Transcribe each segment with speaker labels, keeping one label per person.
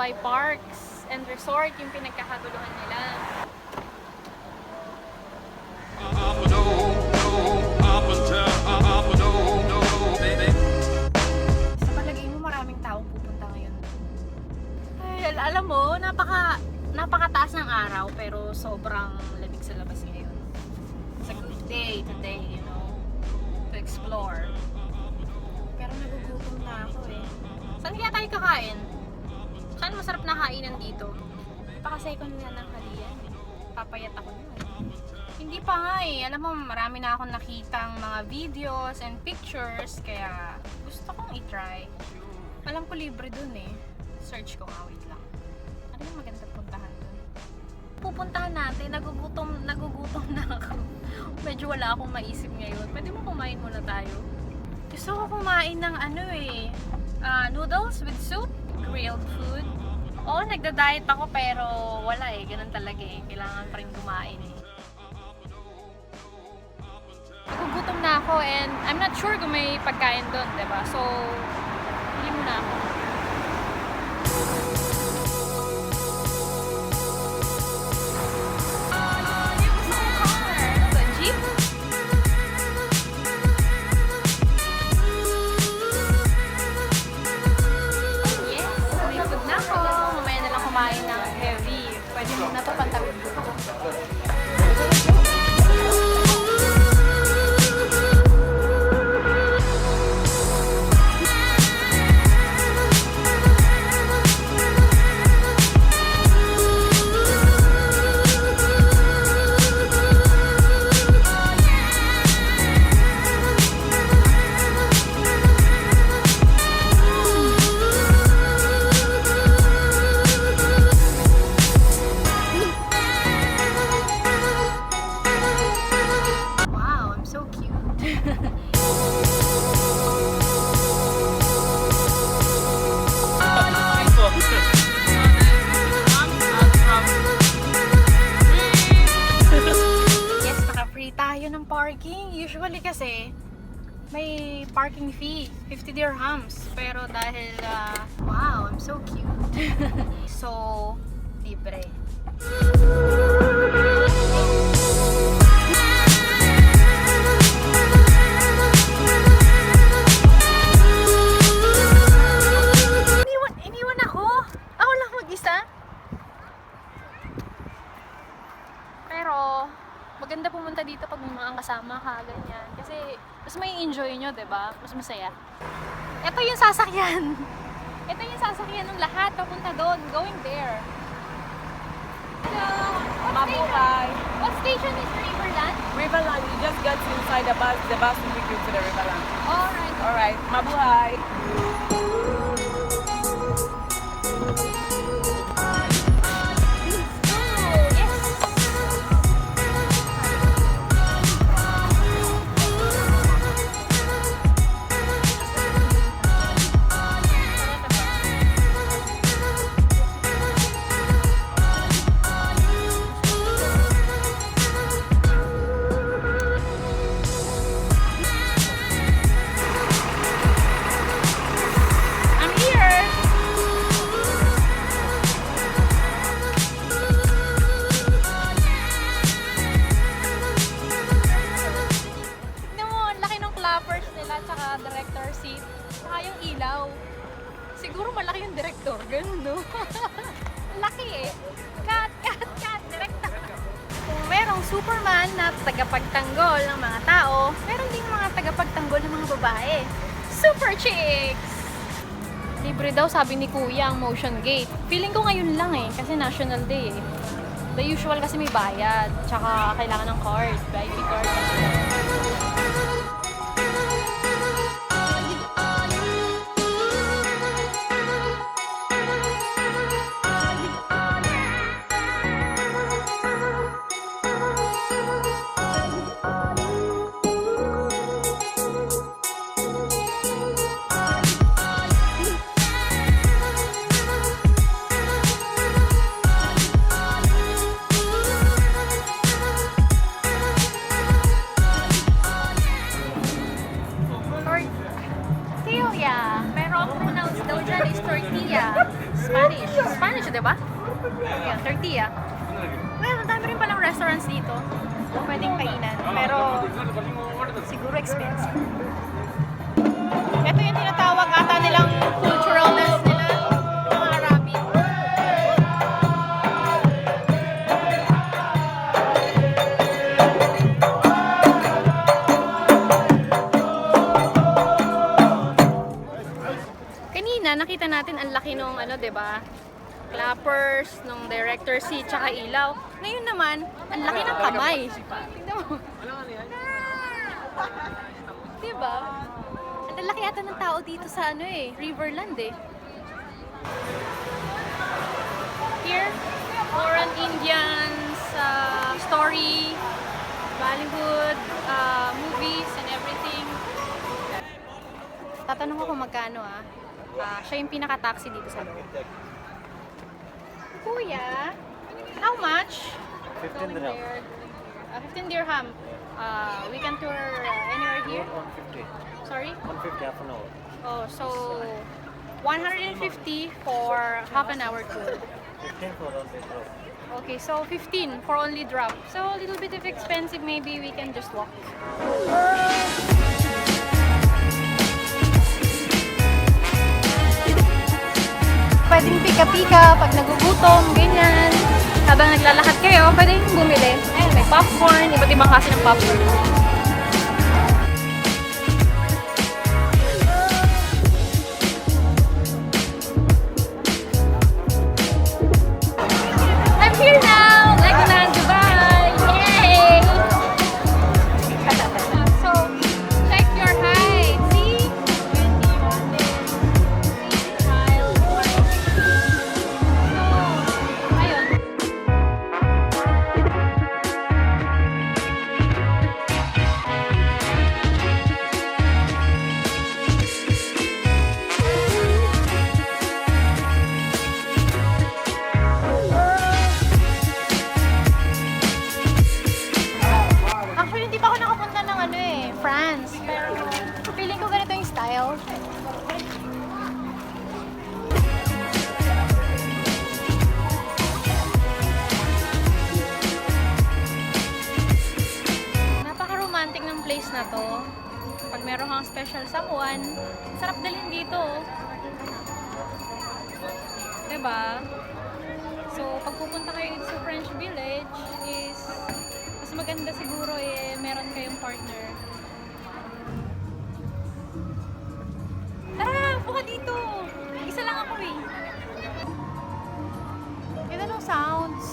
Speaker 1: Dubai Parks and Resort yung pinagkakaguluhan nila. Sa palagay mo maraming taong pupunta ngayon? Ay, alam mo, napakataas ng araw pero sobrang lamig sa labas ngayon. It's a good day today, you know, to explore. Pero nagugutom na ako eh. Saan kaya tayo kakain? Saan masarap na kainan dito? Pakasecond na ng halian. Papayat ako nun. Hindi pa nga eh. Alam mo, marami na akong nakitang mga videos and pictures. Kaya gusto kong i-try. Alam ko libre dun eh. Search ko nga, wait lang. Ano yung maganda puntahan dun? Pupuntahan natin. Nagugutom na ako. Medyo wala akong maisip ngayon. Pwede mo kumain muna tayo? Gusto ko kumain ng noodles with soup. Grilled food. Oo, nagda-diet ako pero wala eh. Ganun talaga eh. Kailangan pa rin kumain eh. Nagugutom na ako and I'm not sure kung may pagkain doon, diba? So, hindi muna ako. Jeep? Yes, may food na ako. Mamaya na lang kumain ng heavy. Pwede mo na ito pantawid ko. Parking. Usually kasi may parking fee, 50 dirhams. Pero dahil, wow, I'm so cute. So, libre. Iniwan ako. Ako lang mag-isa. Pero, maganda pumunta dito pag may mga kasama ka, ganyan. Kasi, mas may enjoy nyo, diba? Mas masaya. Ito yung sasakyan. Ito yung sasakyan ng lahat. Papunta doon. Going there. Hello!
Speaker 2: Mabuhay!
Speaker 1: What station is Riverland?
Speaker 2: Riverland, you just get inside the bus will take you to the Riverland.
Speaker 1: Alright.
Speaker 2: Alright, mabuhay!
Speaker 1: Director seat, saka yung ilaw. Siguro malaki yung director, ganun no? Laki eh. Cut, director. Kung merong Superman na tagapagtanggol ng mga tao, meron ding mga tagapagtanggol ng mga babae. Super chicks! Libre daw sabi ni Kuya ang Motion Gate. Feeling ko ngayon lang eh, kasi National Day eh. The usual kasi may bayad, tsaka kailangan ng card, VIP card. Well, ang dami rin palang restaurants dito. Pwedeng kainan. Pero siguro expensive. Ito yung tinatawag ata nilang cultural dance nila. Yung mga rabbit. Kanina nakita natin ang laki nung ano, 'di ba? Clappers, nung director seat, tsaka ilaw. Ngayon naman, ang laki ng kamay. Tignan mo. Diba? Ang laki ata ng tao dito sa ano Riverland Here, foreign Indians, story, Bollywood, movies and everything. Tatanong ko kung magkano siya yung pinaka-taxi dito sa loob. Kuya, how much?
Speaker 3: 15
Speaker 1: Going
Speaker 3: dirham.
Speaker 1: there. 15 dirham. We can tour anywhere here.
Speaker 3: 150.
Speaker 1: Sorry?
Speaker 3: 150 half an hour.
Speaker 1: Oh, so 150 for half an hour tour.
Speaker 3: 15 for all the drop.
Speaker 1: Okay, so 15 for only drop. So a little bit of expensive, maybe we can just walk. Pwedeng pika-pika pag nagugutom, ganyan. Habang naglalakad kayo, pwedeng bumili. Ayun, may popcorn, iba't ibang klase ng popcorn. I'm here now! Legoland, Dubai! Yay! So, check your height. See? Ayun. Actually, hindi pa ako nakapunta ng France. Pero feeling ko ganito yung style. Napaka-romantic ng place na to. Pag meron kang special someone, sarap dalhin dito. Diba? So, pag pupunta kayo dito sa French Village is mas maganda siguro meron kayong partner. Tara, buka dito! Isa lang ako Ganda ng sounds.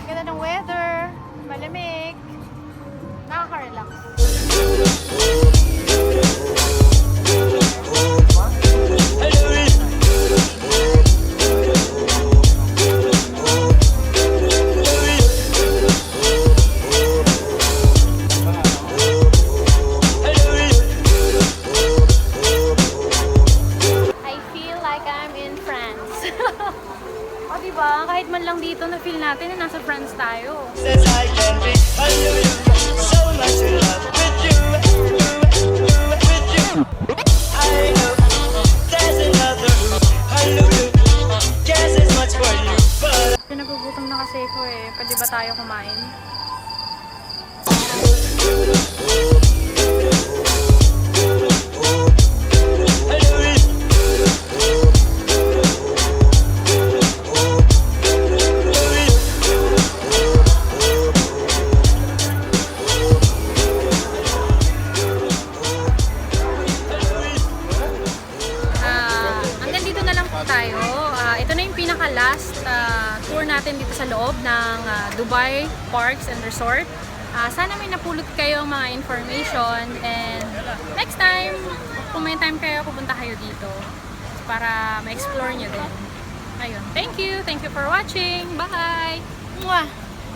Speaker 1: Ganda ng weather. Malamig. Nakaka-relax. I feel like I'm in France. O diba? Kahit man lang dito na-feel natin na nasa France tayo.
Speaker 4: Says I can be under you, so much in love with you, with you. I know there's another who I love you, cares as much for you, but
Speaker 1: Pinagugutom na kasi ko Pwede ba tayo kumain?
Speaker 4: I love you.
Speaker 1: Hanggang dito na lang po tayo. Ito na yung pinaka-last tour natin dito sa loob ng Dubai Parks and Resort. Sana may napulot kayo mga information and next time, kung may time kayo, pupunta kayo dito para ma-explore nyo din. Ayun. Thank you for watching. Bye! Mwah!